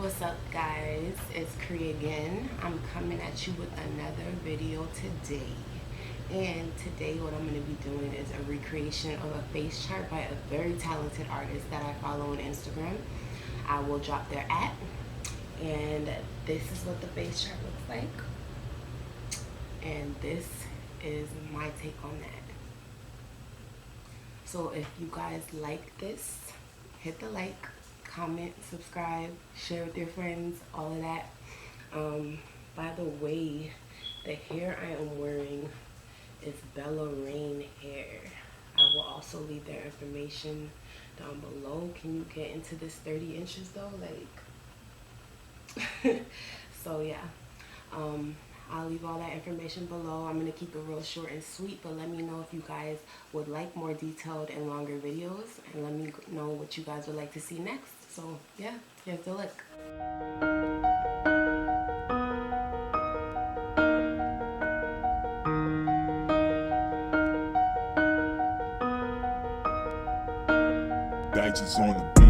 What's up, guys? It's Cree again. I'm coming at you with another video today. And today what I'm going to be doing is a recreation of a face chart by a very talented artist that I follow on Instagram. I will drop their @ and this is what the face chart looks like. And this is my take on that. So if you guys like this, hit the like, comment, subscribe, share with your friends, all of that. By the way, the hair I am wearing is Bella Rain hair. I will also leave their information down below. Can you get into this 30 inches though? Like, so yeah. I'll leave all that information below. I'm going to keep it real short and sweet, but let me know if you guys would like more detailed and longer videos, and let me know what you guys would like to see next. So yeah, here's the look. Digits on the